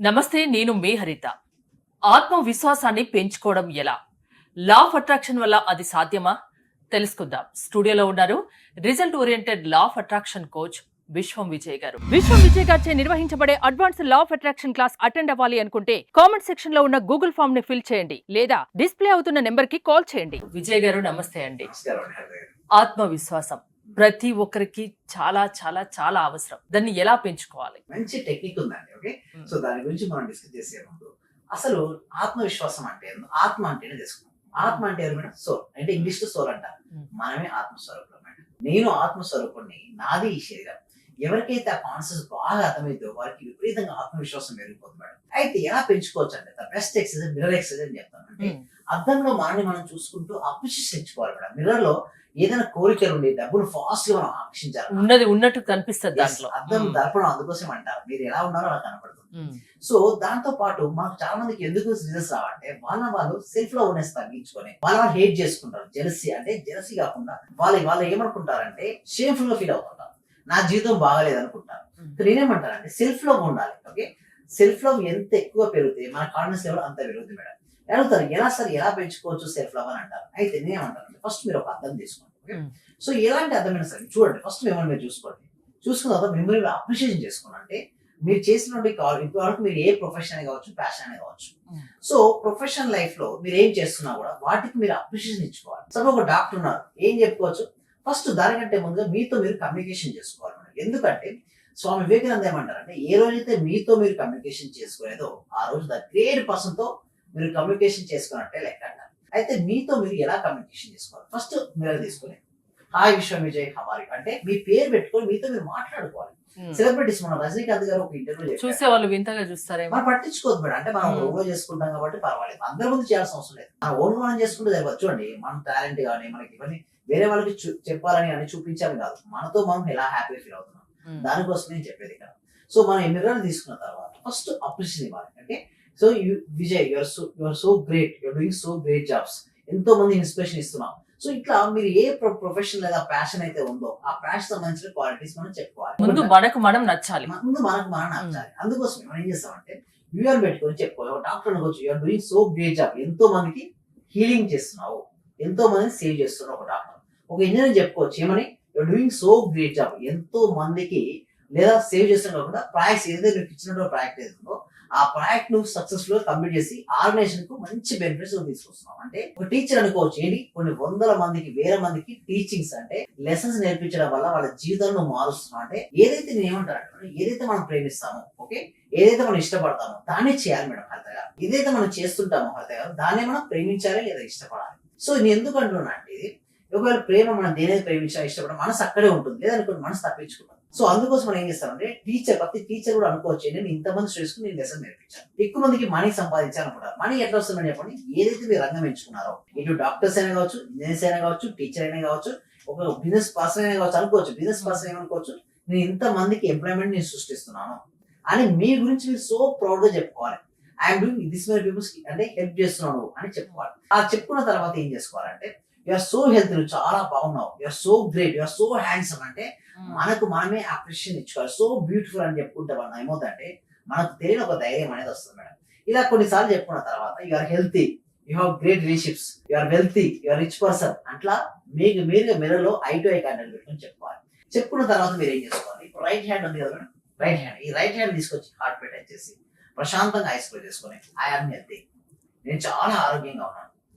నమస్తే, నేను మీ హరిత. ఆత్మవిశ్వాసాన్ని పెంచుకోవడం ఎలా? లా ఆఫ్ అట్రాక్షన్ వల్ల అది సాధ్యమా? తెలుసుకుందాం. స్టూడియోలో ఉన్నారు result oriented law of attraction coach విశ్వం విజయ్ గారు. విశ్వం విజయ్ గారిచే నిర్వహించబడే advance law of attraction class attend అవ్వాలి అనుకుంటే కామెంట్ సెక్షన్ లో ఉన్న గూగుల్ ఫామ్ ని ఫిల్ చేయండి లేదా డిస్ప్లే అవుతున్న నెంబర్ కి కాల్ చేయండి. విజయ్ గారు నమస్తే అండి. ఆత్మవిశ్వాసం ప్రతి ఒక్కరికి చాలా చాలా చాలా అవసరం. దాన్ని ఎలా పెంచుకోవాలి? మంచి టెక్నిక్ ఉందండి. ఓకే, సో దాని గురించి మనం డిస్కస్ చేసే ముందు అసలు ఆత్మవిశ్వాసం అంటే ఆత్మ అంటేనే తెలుసుకున్నాం. ఆత్మ అంటే ఎవరు మేడం? సోల్. అంటే ఇంగ్లీష్ లో సోల్ అంటారు. మనమే ఆత్మస్వరూపులం మేడం. నేను ఆత్మస్వరూపుణ్ణి, నాది ఈ శరీరం. ఎవరికైతే ఆ కాన్సెప్ట్ బాగా అర్థమైతే వారికి విపరీతంగా ఆత్మవిశ్వాసం పెరిగిపోతుంది మేడం. అయితే ఎలా పెంచుకోవచ్చు అంటే the best exercise mirror exercise అని చెప్తాను. అంటే అద్దంలో మనల్ని మనం చూసుకుంటూ అప్రిషియేషన్ ఇచ్చుకోవాలి మేడం. మిర్రర్ లో ఏదైనా కోరికలు ఉండి డబ్బులు ఫాస్ట్ గా మనం ఆకర్షించాలి. ఉన్నది ఉన్నట్టు కనిపిస్తుంది దాంట్లో. అద్దం దర్పణం అందుకోసం అంటారు. మీరు ఎలా ఉన్నారో అలా కనపడుతుంది. సో దాంతో పాటు మనకు చాలా మందికి ఎందుకు రిజల్ట్స్ రావంటే వాళ్ళు సెల్ఫ్ లో ఉన్నెస్ తగ్గించుకొని వాళ్ళు హేట్ చేసుకుంటారు. జెలసీ అంటే జెలసీ కాకుండా వాళ్ళు ఏమనుకుంటారంటే షేమ్ఫుల్ గా ఫీల్ అవుతుంటారు. నా జీవితం బాగాలేదు అనుకుంటారు. నేనేమంటారంటే సెల్ఫ్ లో ఉండాలి. ఓకే, సెల్ఫ్ లవ్ ఎంత ఎక్కువ పెరిగితే మన కాన్ఫిడెన్స్ లెవెల్ అంత పెరుగుతుంది మేడం. అడుగుతారు ఎలా పెంచుకోవచ్చు సెల్ఫ్ లవ్ అని అంటారు. అయితే నేనేమంటాను, ఫస్ట్ మీరు ఒక అర్థం తీసుకోండి. సో ఎలాంటి అర్థమైనా సరే చూడండి, ఫస్ట్ మిమ్మల్ని మీరు చూసుకోండి. చూసుకున్న తర్వాత మిమ్మల్ని అప్రిషియేషన్ చేసుకోండి. అంటే మీరు చేసినటువంటి ఇప్పటివరకు మీరు ఏ ప్రొఫెషన్ కావచ్చు, ప్యాషన్ అనే కావచ్చు. సో ప్రొఫెషనల్ లైఫ్ లో మీరు ఏం చేస్తున్నా కూడా వాటికి మీరు అప్రిషియేషన్ ఇచ్చుకోవాలి. సరే ఒక డాక్టర్ ఉన్నారు, ఏం చెప్పుకోవచ్చు? ఫస్ట్ దానికంటే ముందుగా మీతో మీరు కమ్యూనికేషన్ చేసుకోవాలి. ఎందుకంటే స్వామి వివేకానంద ఏమంటారంటే ఏ రోజైతే మీతో మీరు కమ్యూనికేషన్ చేసుకోలేదో ఆ రోజు ద గ్రేట్ పర్సన్ తో మీరు కమ్యూనికేషన్ చేసుకున్నట్టే లెక్క అంటారు. అయితే మీతో మీరు ఎలా కమ్యూనికేషన్ చేసుకోవాలి? ఫస్ట్ మీరు తీసుకుని హాయ్ విశ్వం విజయ్ హవారి అంటే మీ పేరు పెట్టుకొని మీతో మీరు మాట్లాడుకోవాలి. సెలబ్రిటీస్ మన రజనీకాంత్ గారు ఒక ఇంటర్వ్యూ చూసే వాళ్ళు వింతగా చూస్తారే, మనం పట్టించుకోవద్దు మేడం. అంటే మనం ఓన్ లో చేసుకుంటాం కాబట్టి పర్వాలేదు, అందరి ముందు చేయాల్సిన అవసరం లేదు. మన ఓన్ మనం చేసుకుంటే తెలియదు. చూడండి, మన టాలెంట్ కానీ మనకి ఇవన్నీ వేరే వాళ్ళకి చెప్పాలని అని చూపించాలని కాదు, మనతో మనం ఎలా హ్యాపీ ఫీల్ అవుతున్నాం దానికోసం నేను చెప్పేది ఇక్కడ. సో మనం మిర్రర్ తీసుకున్న తర్వాత ఫస్ట్ అప్రిషియేషన్ ఇవ్వాలి. అంటే so Vijay your so great, your doing so great jobs, ఎంతో మంది ఇన్స్పిరేషన్ ఇస్తున్నాం. సో ఇట్లా మీరు ఏ ప్రొఫెషన్ లేదా ప్యాషన్ అయితే ఉందో ఆ ప్యాషన్ సంబంధించిన క్వాలిటీస్ మనం చెప్పుకోవాలి. ముందు మనకు మనం నచ్చాలి. అందుకోసం మనం ఏం చేస్తామంటే యూఆర్ పెట్టుకొని చెప్పుకోవాలి. డాక్టర్ అనుకోవచ్చు, you're doing so great job, ఎంతో మందికి హీలింగ్ చేస్తున్నావు, ఎంతో మందిని సేవ్ చేస్తున్నావు. ఒక డాక్టర్, ఒక ఇంజనీర్ చెప్పుకోవచ్చు ఏమని, you're doing so great job, ఎంతో మందికి లేదా సేవ్ చేస్తున్నా కాకుండా ప్రాజెక్ట్స్ ఏదైతే మీకు ఇచ్చినటువంటి ప్రాజెక్ట్ ఏదో ఆ ప్రాజెక్ట్ నువ్వు సక్సెస్ఫుల్ గా కంప్లీట్ చేసి ఆర్గనైజేషన్ కు మంచి బెనిఫిట్స్ తీసుకొస్తున్నావు. అంటే ఒక టీచర్ అనుకోవచ్చు, ఏంటి కొన్ని వందల మందికి వేల మందికి టీచింగ్స్ అంటే లెసన్స్ నేర్పించడం వల్ల వాళ్ళ జీవితాలను నువ్వు మారుస్తున్నావు. అంటే ఏదైతే నేను ఏమంటాను, ఏదైతే మనం ప్రేమిస్తామో, ఓకే, ఏదైతే మనం ఇష్టపడతామో దాన్ని చేయాలి మేడం. హరిత గారు, ఏదైతే మనం చేస్తుంటామో హరిత గారు దాన్ని మనం ప్రేమించాలి లేదా ఇష్టపడాలి. సో నేను ఎందుకు అంటున్నా అంటే ఇది ఒకవేళ ప్రేమ మనం దేనేది ప్రేమించాలి ఇష్టపడ మనసు అక్కడే ఉంటుంది, లేదనుకోండి మనసు తప్పించుకుంటాం. సో అందుకోసం మనం ఏం చేస్తామంటే ప్రతి టీచర్ కూడా అనుకోవచ్చు, నేను ఇంతమంది స్టూడెంట్స్ నేను లెసన్ నేర్పించాను, ఎక్కువ మందికి మనీ సంపాదించాలనుకుంటారు. మనీ ఎట్లా వస్తుందని చెప్పండి, ఏదైతే మీరు రంగం ఎంచుకున్నారో, ఇటు డాక్టర్స్ అయినా కావచ్చు, ఇంజనీర్స్ అయినా కావచ్చు, టీచర్ అయినా కావచ్చు, ఒక బిజినెస్ పర్సన్ అయినా కావచ్చు. అనుకోవచ్చు బిజినెస్ పర్సన్ ఏమనుకోవచ్చు, నేను ఇంత మందికి ఎంప్లాయ్మెంట్ నేను సృష్టిస్తున్నాను అని మీ గురించి మీరు సో ప్రౌడ్ గా చెప్పుకోవాలి. I'm doing this many peoples కి అంటే హెల్ప్ చేస్తున్నాను అని చెప్పుకోవాలి. ఆ చెప్పుకున్న తర్వాత ఏం చేసుకోవాలంటే యూఆర్ సో హెల్త్, నువ్వు చాలా బాగున్నావు, you're so great, you're so handsome అంటే మనకు మనమే అప్రిషియేషన్ ఇచ్చుకోవాలి. సో బ్యూటిఫుల్ అని చెప్పుకుంటే మనం ఏమవుతుందంటే మనకు తెలియని ఒక ధైర్యం అనేది వస్తుంది మేడం. ఇలా కొన్నిసార్లు చెప్పుకున్న తర్వాత you're healthy, you have great relationships, you're wealthy, you're rich person, అట్లా మీరు మిర్రర్ లో ఐ టు ఐ కాంటాక్ట్ పెట్టుకొని చెప్పుకోవాలి. చెప్పుకున్న తర్వాత మీరు ఏం చేసుకోవాలి, రైట్ హ్యాండ్ ఉంది కదా మేడం, రైట్ హ్యాండ్ తీసుకొచ్చి హార్ట్ బీట్ వచ్చేసి ప్రశాంతంగా ఐస్ క్లోజ్ చేసుకొని ఐఆమ్ హెల్తీ, నేను చాలా ఆరోగ్యంగా ఉన్నాను,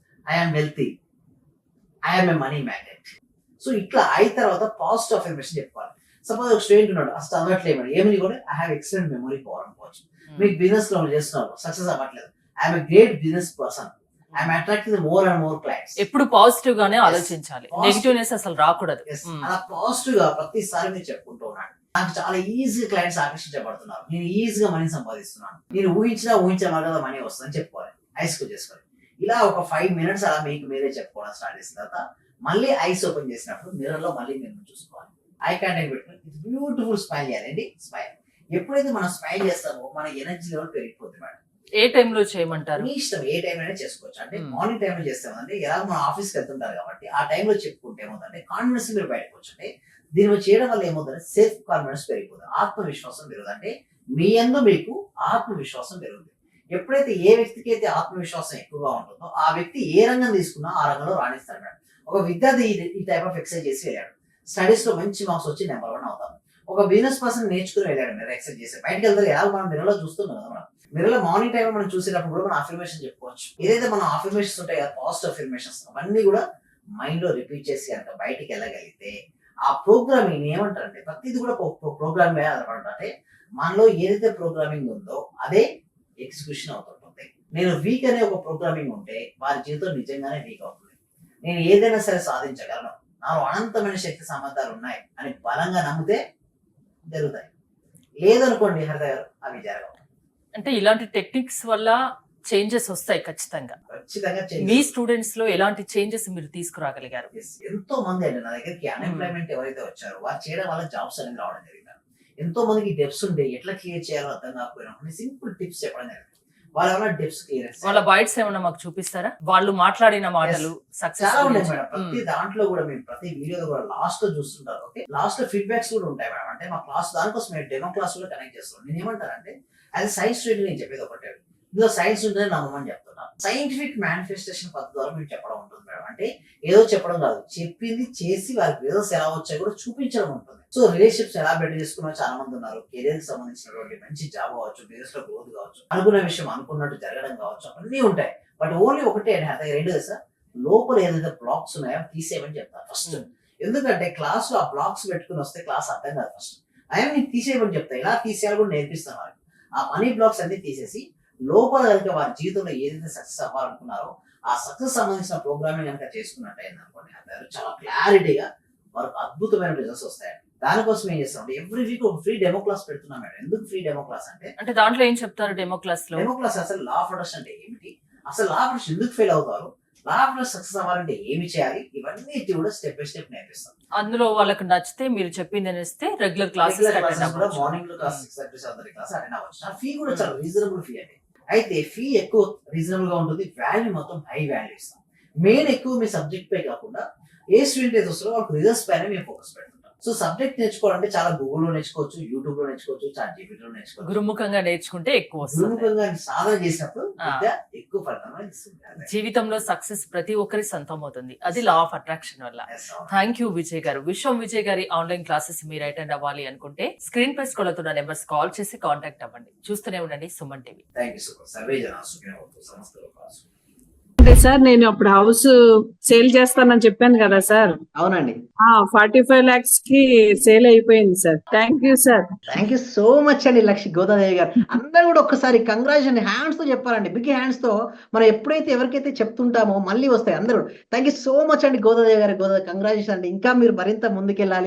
I'm wealthy, I'm a money magnet. So ఇట్లా అయిన తర్వాత పాజిటివ్ అఫర్మేషన్ చెప్పుకోవాలి. సపోజ్ ఒక స్టూడెంట్ ఉన్నాడు, అసలు చదవట్లేదు, ఏమని కూడా I have excellent memory power అనుకోవచ్చు. మీకు బిజినెస్ లో చేస్తున్నారు, సక్సెస్ అవ్వట్లేదు, I'm a great business person, I'm attracting more and more clients. ఎప్పుడు పాజిటివ్ గానే ఆలోచించాలి, నెగటివ్నెస్ అసలు రాకూడదు. అలా పాజిటివ్ గా ప్రతిసారి మీరు చెప్పుకుంటూ ఉన్నాడు, నాకు చాలా ఈజీగా క్లయింట్స్ ఆకర్షించబడుతున్నారు, నేను ఈజీగా మనీ సంపాదిస్తున్నాను, నేను ఊహించిన కదా మనీ వస్తుందని చెప్పుకోవాలి. ఐస్ క్లోజ్ చేసుకోవాలి. ఇలా ఒక 5 minutes అలా మీకు మీరే చెప్పుకోవడం స్టార్ట్ చేసిన తర్వాత మళ్ళీ ఐస్ ఓపెన్ చేసినప్పుడు మిర్రర్ లో మళ్ళీ మీరు చూసుకోవాలి. ఐ కాంటాక్ట్ పెట్టుకుని బ్యూటిఫుల్ స్మైల్ చేయాలండి. స్మైల్ ఎప్పుడైతే మనం స్మైల్ చేస్తామో మన ఎనర్జీ లెవెల్ పెరిగిపోతుంది మేడం. ఏ టైంలో చేయమంటారు? మీ ఇష్టం, ఏ టైం అయినా చేసుకోవచ్చు. అంటే మార్నింగ్ టైంలో చేస్తామంటే ఎలా మనం ఆఫీస్కి వెళ్తుంటారు కాబట్టి ఆ టైంలో చెప్పుకుంటే ఏమవుతుందంటే కాన్ఫిడెన్స్ మీరు బయటకు వచ్చండి. దీన్ని చేయడం వల్ల ఏమవుతుంది, సెల్ఫ్ కాన్ఫిడెన్స్ పెరిగిపోతుంది, ఆత్మవిశ్వాసం పెరుగుతుంది. అంటే మీ యందు మీకు ఆత్మవిశ్వాసం పెరుగుతుంది. ఎప్పుడైతే ఏ వ్యక్తికి అయితే ఆత్మవిశ్వాసం ఎక్కువగా ఉంటుందో ఆ వ్యక్తి ఏ రంగం తీసుకున్నా ఆ రంగంలో రాణిస్తాడు మేడం. ఒక విద్యార్థి ఈ టైప్ ఆఫ్ ఎక్సర్సైజ్ చేసి వెళ్ళాడు, స్టడీస్ లో మంచి మార్క్స్ వచ్చి నెంబర్ 1 అవుతాం. ఒక బిజినెస్ పర్సన్ నేర్చుకుని వెళ్ళాడు, మీరు ఎక్సర్సైజ్ చేసి బయటకు వెళ్తారు. ఎలా మనం మిర్రర్లో చూస్తున్నాం కదా, మనం మిర్రర్లో మార్నింగ్ టైం మనం చూసేటప్పుడు కూడా మనం అఫర్మేషన్ చెప్పుకోవచ్చు. ఏదైతే మనం అఫర్మేషన్స్ ఉంటాయి కదా, పాజిటివ్ అఫర్మేషన్స్, అవన్నీ కూడా మైండ్ లో రిపీట్ చేసి కనుక బయటికి వెళ్ళగలిగితే ఆ ప్రోగ్రామింగ్ ఏమంటారంటే ప్రతిది కూడా ప్రోగ్రామ్ మీద ఆధారపడాలంటే మనలో ఏదైతే ప్రోగ్రామింగ్ ఉందో అదే ఎగ్జిక్యూషన్ అవుతుంటుంది. నేను వీక్ అనే ఒక ప్రోగ్రామింగ్ ఉంటే వారి జీవితం నిజంగానే వీక్ అవుతుంది. నేను ఏదైనా సరే సాధించగలను, నాలో అనంతమైన శక్తి సామర్థ్యాలు ఉన్నాయి అని బలంగా నమ్మితే జరుగుతాయి. లేదనుకోండి హరిత గారు, అవి జరగవు. అంటే ఇలాంటి టెక్నిక్స్ వల్ల చేంజెస్ వస్తాయి ఖచ్చితంగా. ఖచ్చితంగా మీ స్టూడెంట్స్ లో ఎలాంటి చేంజెస్ మీరు తీసుకురాగలిగారు? ఎంతో మంది అండి నా దగ్గరికి అన్ఎంప్లాయ్మెంట్ ఎవరైతే వచ్చారో వారు చేయడం వల్ల జాబ్స్ అనేది రావడం జరిగింది. ఎంతో మందికి డెప్స్ ఉండే ఎట్లా క్లియర్ చేయాలో అర్థం కాకపోయినా సింపుల్ టిప్స్ చెప్పడం జరిగింది. వాళ్ళ వల్ల డెప్స్ క్లియర్, వాళ్ళ బైట్స్ ఏమన్నా మాకు చూపిస్తారా? వాళ్ళు మాట్లాడిన మాటలు సక్సెస్ చాలా ఉంటాయి మేడం. ప్రతి దాంట్లో కూడా మేము ప్రతి వీడియోలో కూడా లాస్ట్ లో చూస్తుంటారు. ఓకే, లాస్ట్ లో ఫీడ్బ్యాక్స్ కూడా ఉంటాయి మేడం. అంటే మా క్లాస్ దానికోసం మేము డెమో క్లాస్ కూడా కనెక్ట్ చేస్తాం. నేను ఏమంటానంటే యాజ్ సైన్స్ స్టూడెంట్ నేను చెప్పేది ఒకటే, ఇందులో సైన్స్ ఉంటుందని నమ్మమని చెప్తున్నా. సైంటిఫిక్ మేనిఫెస్టేషన్ పద్ధతి ద్వారా మేము చెప్పడం ఉంటుంది మేడం. అంటే ఏదో చెప్పడం కాదు, చెప్పింది చేసి వారికి రిజల్ట్స్ ఎలా వచ్చాయో కూడా చూపించడం ఉంటుంది. సో రిలేషన్షిప్స్ ఎలా బెటర్ చేసుకున్నా చాలా మంది ఉన్నారు. కెరీర్ కి సంబంధించినటువంటి మంచి జాబ్ కావచ్చు, బిజినెస్ లో గ్రోత్ కావచ్చు, అనుకున్న విషయం అనుకున్నట్టు జరగడం కావచ్చు, అన్నీ ఉంటాయి. బట్ ఓన్లీ ఒకటే అండి, రెండు సార్, లోపల ఏదైతే బ్లాక్స్ ఉన్నాయో తీసేయమని చెప్తారు ఫస్ట్. ఎందుకంటే క్లాస్ లో ఆ బ్లాక్స్ పెట్టుకుని వస్తే క్లాస్ అర్థం కాదు. ఫస్ట్ ఆయన నీకు తీసేయమని చెప్తా, ఇలా తీసేయాలి కూడా నేర్పిస్తాను వారికి. ఆ మనీ బ్లాక్స్ అన్ని తీసేసి లోపల కనుక వారి జీవితంలో ఏదైతే సక్సెస్ అవ్వాలనుకున్నారో ఆ సక్సెస్ సంబంధించిన ప్రోగ్రామింగ్ కనుక చేసుకున్నట్టయింది అనుకోండి, చాలా క్లారిటీగా వారికి అద్భుతమైన రిజల్ట్స్ వస్తాయి. దానికోసం ఏం చేస్తాం, ఎవ్రీ వీక్ ఒక ఫ్రీ డెమో క్లాస్ పెడుతున్నాం మేడం. ఎందుకు ఫ్రీ డెమో క్లాస్ అంటే దాంట్లో ఏం చెప్తారు డెమో క్లాస్ లో? డెమో క్లాస్ అసలు లా ఆఫ్ అట్రాక్షన్ అంటే ఏమిటి, అసలు లా ఆఫ్ అట్రాక్షన్ ఎందుకు ఫెయిల్ అవుతారు, లా ఆఫ్ అట్రాక్షన్ సక్సెస్ అవ్వాలంటే ఏమి చేయాలి, ఇవన్నీ కూడా స్టెప్ బై స్టెప్ నేర్పిస్తాం. అందులో వాళ్ళకి నచ్చితే మీరు చెప్పింది అనేస్తే రెగ్యులర్ క్లాసెస్ కూడా మార్నింగ్ లో క్లాస్ 6:30 క్లాస్ అటెండ్ అవ్వచ్చు. ఆ ఫీ కూడా చాలా రీజనబుల్ ఫీ అండి. అయితే ఫీ ఎక్కువ రీజనబుల్ గా ఉంటుంది, వాల్యూ మొత్తం హై వాల్యూ ఇస్తాం. మెయిన్ ఎక్కువ మీ సబ్జెక్ట్ పై కాకుండా ఏ స్టూడెంట్ అయితే వస్తారో వాళ్ళకి రిజల్ట్స్ పైన మేము ఫోకస్ పెడతాం. సో సబ్జెక్ట్ నేర్చుకోవాలంటే చాలా గూగుల్లో నేర్చుకోవచ్చు, యూట్యూబ్ లో నేర్చుకోవచ్చు, చాట్‌జీపీటీలో నేర్చుకోవచ్చు. గురుముఖంగా నేర్చుకుంటే ఎక్కువ వస్తుంది. గురుముఖంగా సాధన చేసినప్పుడు విద్య ఎక్కువ ఫలితం ఇస్తుంది. జీవితంలో సక్సెస్ ప్రతి ఒక్కరి సొంతం అవుతుంది, అది లా ఆఫ్ అట్రాక్షన్ వల్ల. థ్యాంక్ యూ విజయ్ గారు. విశ్వం విజయ్ గారి ఆన్లైన్ క్లాసెస్ మీరు అటెండ్ అవ్వాలి అనుకుంటే స్క్రీన్ పై స్క్రోల్ అవుతున్న నెంబర్స్ కాల్ చేసి కాంటాక్ట్ అవ్వండి. చూస్తూనే ఉండండి Suman TV. Thank you so much. Survey జనా సుఖినో భవంతు. సమస్తలో కాసు. అంటే సార్ నేను అప్పుడు హౌస్ సేల్ చేస్తానని చెప్పాను కదా సార్. అవునండి. 45 lakhs కి సేల్ అయిపోయింది sir. Thank you sir. Thank you so much అండి లక్ష్మి గోదాదేవి గారు. అందరూ కూడా ఒక్కసారి కంగ్రాచులేషన్ హ్యాండ్స్ తో చెప్పాలండి, బిగ్ హ్యాండ్స్ తో. మనం ఎప్పుడైతే ఎవరికైతే చెప్తుంటామో మళ్ళీ వస్తాయి అందరూ. థ్యాంక్ యూ సో మచ్ అండి గోదాదేవి గారు. కంగ్రాచులేషన్ అండి. ఇంకా మీరు మరింత ముందుకెళ్ళాలి.